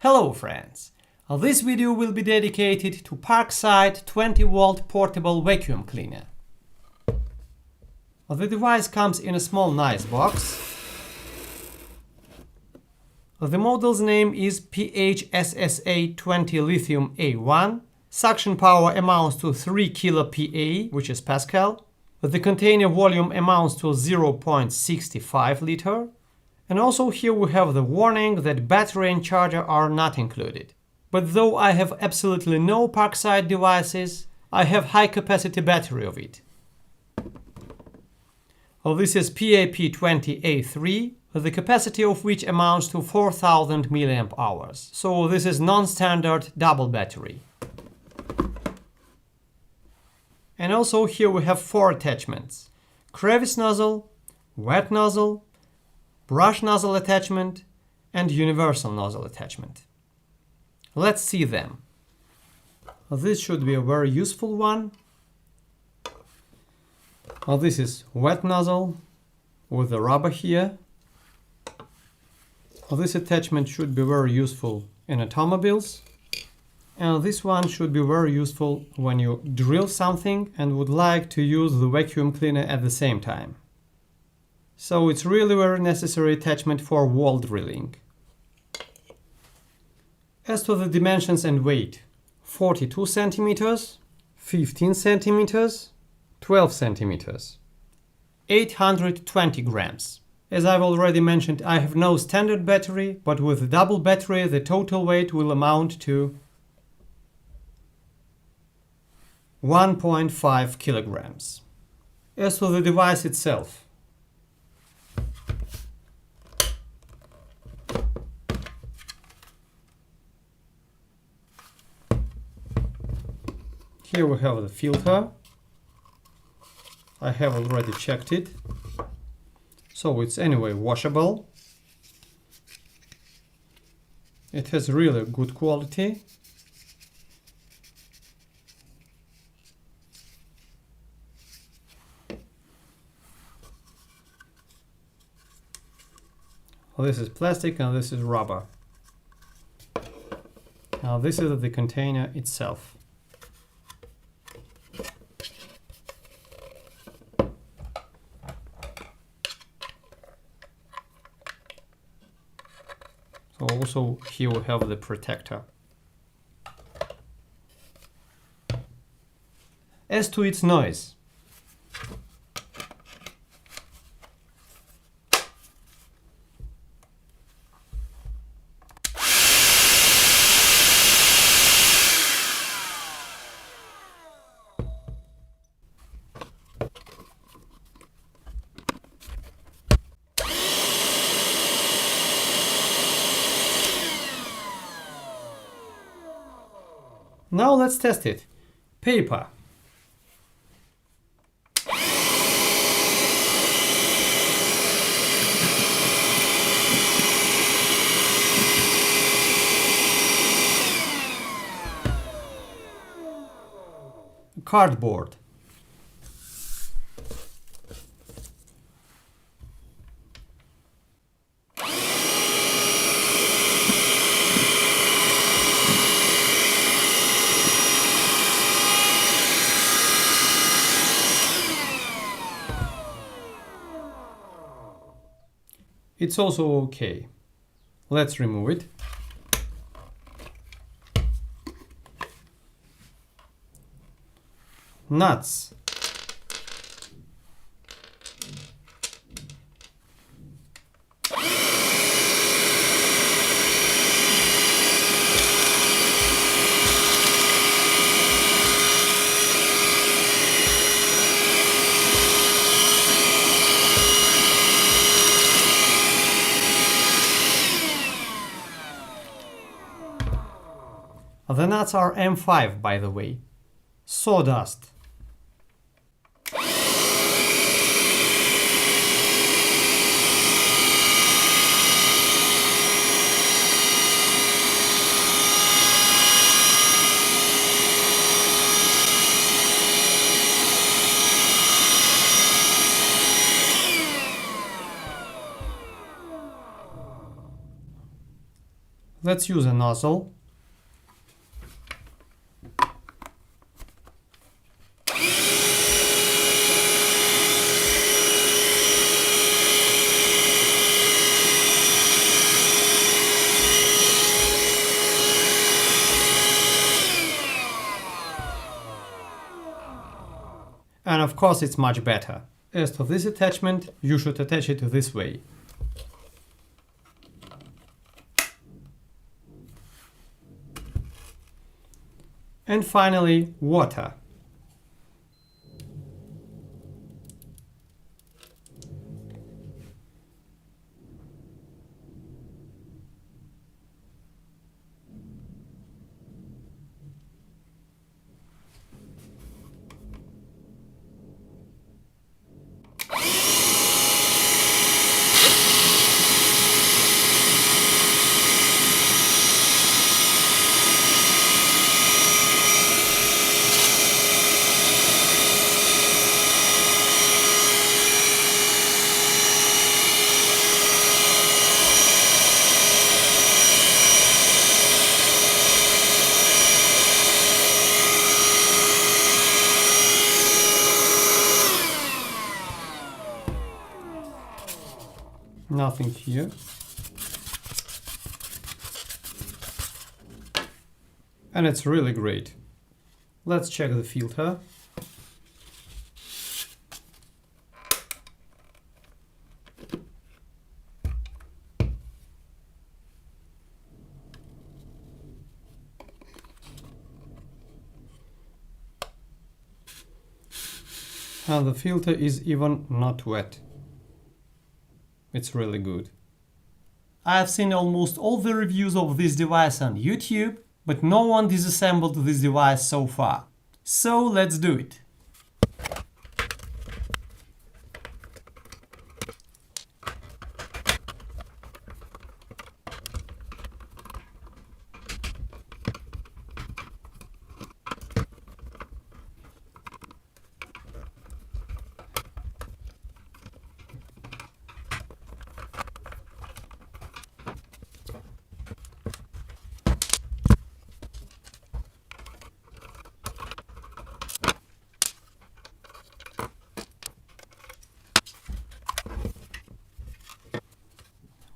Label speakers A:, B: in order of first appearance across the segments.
A: Hello friends! This video will be dedicated to Parkside 20V portable vacuum cleaner. The device comes in a small nice box. The model's name is PHSSA 20 Lithium A1. Suction power amounts to 3 kPa, which is Pascal. The container volume amounts to 0.65 liter. And also here we have the warning that battery and charger are not included. But though I have absolutely no Parkside devices, I have high capacity battery of it. This is PAP20A3, the capacity of which amounts to 4000 mAh. So this is non-standard double battery. And also here we have 4 attachments: crevice nozzle, wet nozzle, brush nozzle attachment, and universal nozzle attachment. Let's see them. This should be a very useful one. This is wet nozzle with the rubber here. This attachment should be very useful in automobiles. And this one should be very useful when you drill something and would like to use the vacuum cleaner at the same time. So it's really very necessary attachment for wall drilling. As to the dimensions and weight, 42 centimeters, 15 centimeters, 12 centimeters, 820 grams. As I've already mentioned, I have no standard battery, but with a double battery the total weight will amount to 1.5 kilograms. As to the device itself, here we have the filter. I have already checked it. So it's anyway washable. It has really good quality. This is plastic and this is rubber. Now this is the container itself. So also here we have the protector. As to its noise, now let's test it. Paper. Cardboard. It's also okay. Let's remove it. Nuts. The nuts are M5, by the way. Sawdust. Let's use a nozzle. And of course it's much better. As to this attachment, you should attach it this way. And finally, water. Nothing here. And it's really great. Let's check the filter. And the filter is even not wet. It's really good. I've seen almost all the reviews of this device on YouTube, but no one disassembled this device so far. So let's do it.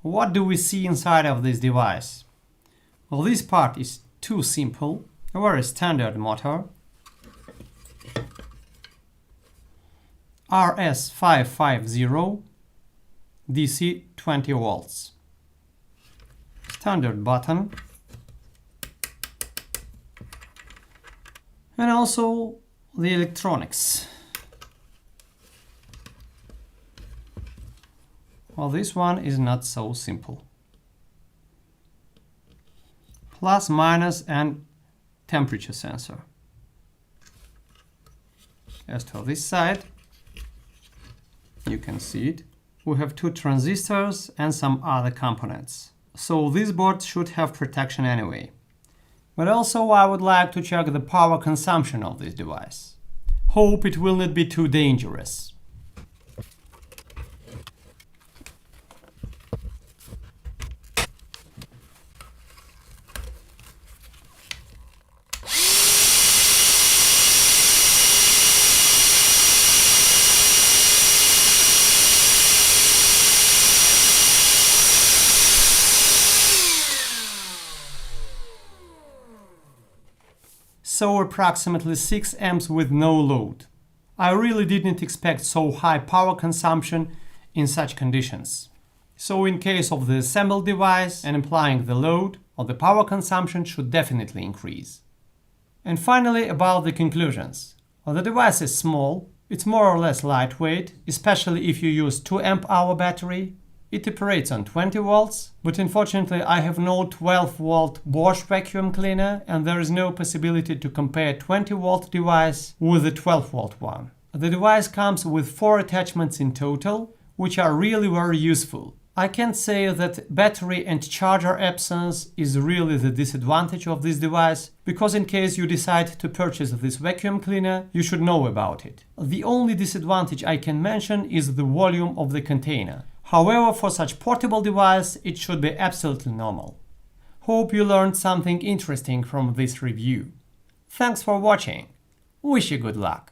A: What do we see inside of this device? Well, this part is too simple. A very standard motor. RS550 DC 20 volts. Standard button. And also the electronics. Well, this one is not so simple. Plus, minus, and temperature sensor. As to this side, you can see it. We have two transistors and some other components. So this board should have protection anyway. But also I would like to check the power consumption of this device. Hope it will not be too dangerous. So approximately 6 amps with no load. I really didn't expect so high power consumption in such conditions. So in case of the assembled device and applying the load, the power consumption should definitely increase. And finally, about the conclusions. The device is small, it's more or less lightweight, especially if you use 2 amp hour battery. It operates on 20 volts, but unfortunately I have no 12 volt Bosch vacuum cleaner and there is no possibility to compare 20 volt device with the 12 volt one. The device comes with 4 attachments in total, which are really very useful. I can't say that battery and charger absence is really the disadvantage of this device, because in case you decide to purchase this vacuum cleaner, you should know about it. The only disadvantage I can mention is the volume of the container. However, for such portable device, it should be absolutely normal. Hope you learned something interesting from this review. Thanks for watching. Wish you good luck.